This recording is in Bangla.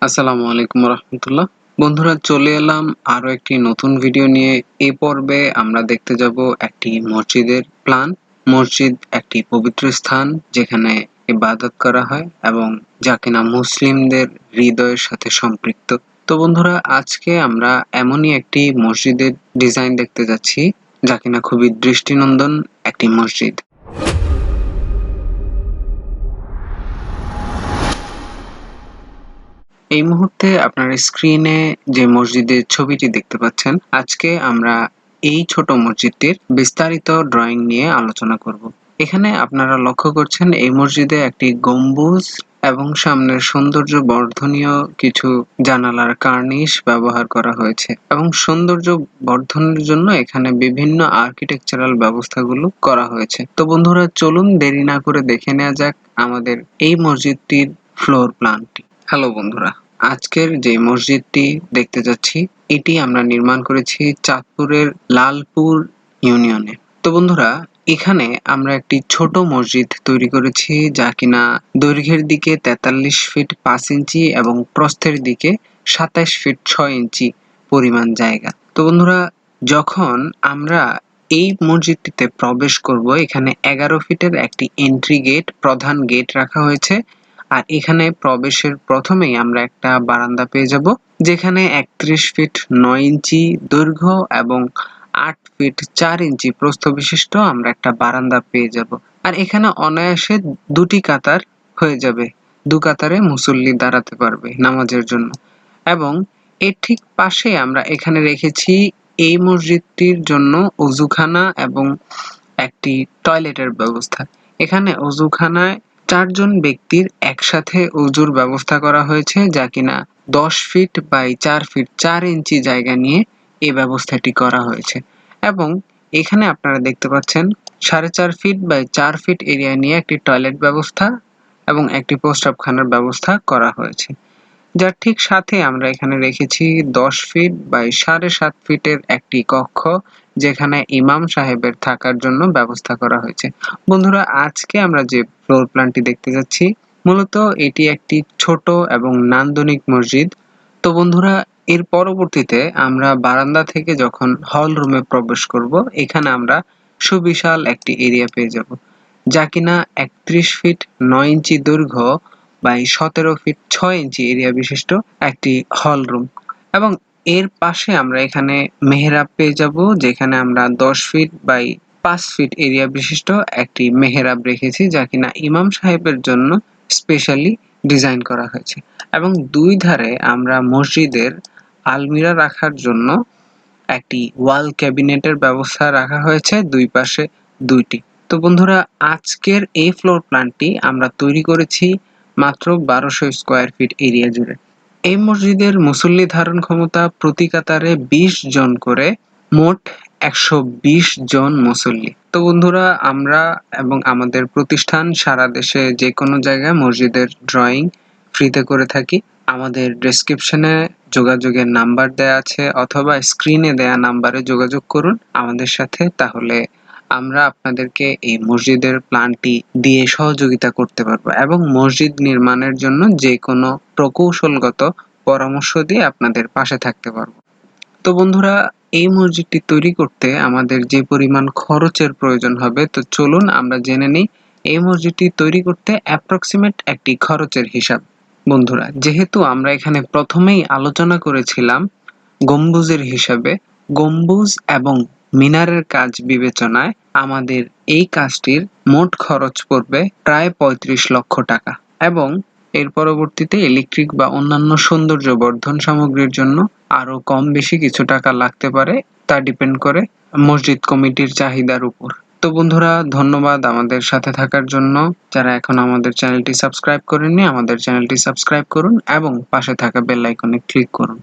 আসসালামু আলাইকুম রহমতুল্লাহ। বন্ধুরা, চলে এলাম আরো একটি নতুন ভিডিও নিয়ে। এই পর্বে আমরা দেখতে যাব একটি মসজিদের প্ল্যান। মসজিদ একটি পবিত্র স্থান যেখানে ইবাদত করা হয় এবং যা কিনা মুসলিমদের হৃদয়ের সাথে সম্পৃক্ত। তো বন্ধুরা, আজকে আমরা এমনই একটি মসজিদের ডিজাইন দেখতে যাচ্ছি যা কিনা খুবই দৃষ্টিনন্দন একটি মসজিদ। এই মুহূর্তে আপনার স্ক্রিনে যে মসজিদের ছবিটি দেখতে পাচ্ছেন, আজকে আমরা এই ছোট মসজিদটির বিস্তারিত ড্রয়িং নিয়ে আলোচনা করব। এখানে আপনারা লক্ষ্য করছেন এই মসজিদে একটি গম্বুজ এবং সামনের সৌন্দর্য বর্ধনীয় কিছু জানালার কার্নিশ ব্যবহার করা হয়েছে এবং সৌন্দর্য বর্ধনের জন্য এখানে বিভিন্ন আর্কিটেকচারাল ব্যবস্থাগুলো করা হয়েছে। তো বন্ধুরা, চলুন দেরি না করে দেখে নেওয়া যাক আমাদের এই মসজিদটির ফ্লোর প্ল্যানটি। হ্যালো বন্ধুরা, আজকের যে মসজিদটি দেখতে যাচ্ছি এটি আমরা নির্মাণ করেছি চাঁদপুরের লালপুর ইউনিয়নে। তো বন্ধুরা, এখানে আমরা একটি ছোট মসজিদ তৈরি করেছি যা কিনা দৈর্ঘ্যের দিকে 43 ফিট 5 ইঞ্চি এবং প্রস্থের দিকে 27 ফিট 6 ইঞ্চি পরিমাণ জায়গা। তো বন্ধুরা, যখন আমরা এই মসজিদটিতে প্রবেশ করব, এখানে 11 ফিটের একটি এন্ট্রি গেট, প্রধান গেট রাখা হয়েছে। আর এখানে প্রবেশের প্রথমেই আমরা একটা বারান্দা পেয়ে যাব যেখানে 31 ফিট 9 ইঞ্চি দৈর্ঘ্য এবং 8 ফিট 4 ইঞ্চি প্রস্থ বিশিষ্ট আমরা একটা বারান্দা পেয়ে যাব। আর এখানে অনায়াসে দুটি কাতার হয়ে যাবে, দু কাতারে মুসল্লি দাঁড়াতে পারবে নামাজের জন্য। এবং এর ঠিক পাশে আমরা এখানে রেখেছি এই মসজিদটির জন্য অজুখানা এবং একটি টয়লেটের ব্যবস্থা। এখানে অজুখানায় 4 জন ব্যক্তির একসাথে অজুর ব্যবস্থা করা হয়েছে যা কিনা 10 ফিট বাই 4 ফিট 4 ইঞ্চি জায়গা নিয়ে এই ব্যবস্থাটি করা হয়েছে। এবং এখানে আপনারা দেখতে পাচ্ছেন 4.5 ফিট বাই 4 ফিট এরিয়া নিয়ে একটি টয়লেট ব্যবস্থা এবং একটি প্রস্রাবখানার ব্যবস্থা করা হয়েছে। যার ঠিক সাথে আমরা এখানে রেখেছি 10 ফিট বাই 7.5 ফিটের একটি কক্ষ যেখানে ইমাম সাহেবের থাকার জন্য ব্যবস্থা করা হয়েছে। বন্ধুরা, আজকে আমরা যে ফ্লোর প্ল্যানটি দেখতে যাচ্ছি মূলত এটি একটি ছোট এবং নান্দনিক মসজিদ। তো বন্ধুরা, এর পরবর্তীতে আমরা বারান্দা থেকে যখন হল রুমে প্রবেশ করব, এখানে আমরা সুবিশাল একটি এরিয়া পেয়ে যাব যা কিনা 31 ফিট 9 ইঞ্চি দৈর্ঘ্য বাই 17 ফিট 6 ইঞ্চি এরিয়া বিশিষ্ট একটি হল রুম। এবং এর পাশে আমরা এখানে মেহরাব পেয়ে যাব যেখানে আমরা 10 ফিট বাই 5 ফিট এরিয়া বিশিষ্ট একটি মেহরাব রেখেছি যা কিনা ইমাম সাহেবের জন্য স্পেশালি ডিজাইন করা হয়েছে। এবং দুই ধারে আমরা মসজিদের আলমিরা রাখার জন্য একটি ওয়াল ক্যাবিনেটের ব্যবস্থা রাখা হয়েছে, দুই পাশে দুইটি। তো বন্ধুরা, আজকের এই ফ্লোর প্ল্যানটি আমরা তৈরি করেছি মাত্র 1200 স্কোয়ার ফিট এরিয়া জুড়ে। এই মসজিদের মুসল্লি ধারণ ক্ষমতা প্রতি কাতারে 20 জন করে, মোট 120 জন মুসল্লি। তো বন্ধুরা, আমরা এবং আমাদের প্রতিষ্ঠান সারা দেশে যে কোনো জায়গায় মসজিদের ড্রয়িং ফ্রিতে করে থাকি। আমাদের ডেসক্রিপশনে যোগাযোগের নাম্বার দেয়া আছে অথবা স্ক্রিনে দেয়া নাম্বারে যোগাযোগ করুন আমাদের সাথে, তাহলে আমরা আপনাদেরকে এই মসজিদের প্ল্যানটি দিয়ে সহযোগিতা করতে পারবো এবং মসজিদ নির্মাণের জন্য যে কোনো প্রকৌশলগত পরামর্শ দিয়ে আপনাদের পাশে থাকতে পারবো। তো বন্ধুরা, এই মসজিদটি তৈরি করতে আমাদের যে পরিমাণ খরচের প্রয়োজন হবে, তো চলুন আমরা জেনে নিই এই মসজিদটি তৈরি করতে অ্যাপ্রক্সিমেট একটি খরচের হিসাব। বন্ধুরা, যেহেতু আমরা এখানে প্রথমেই আলোচনা করেছিলাম গম্বুজের হিসাবে, গম্বুজ এবং মিনারের কাজ বিবেচনায় আমাদের এই কাজটির মোট খরচ পড়বে প্রায় 35 লক্ষ টাকা। এবং এর পরবর্তীতে ইলেকট্রিক বা অন্যান্য সৌন্দর্য বর্ধন সামগ্রীর জন্য আরো কম বেশি কিছু টাকা লাগতে পারে, তা ডিপেন্ড করে মসজিদ কমিটির চাহিদার উপর। তো বন্ধুরা, ধন্যবাদ আমাদের সাথে থাকার জন্য। যারা এখন আমাদের চ্যানেলটি সাবস্ক্রাইব করেননি, আমাদের চ্যানেলটি সাবস্ক্রাইব করুন এবং পাশে থাকা বেল আইকনে ক্লিক করুন।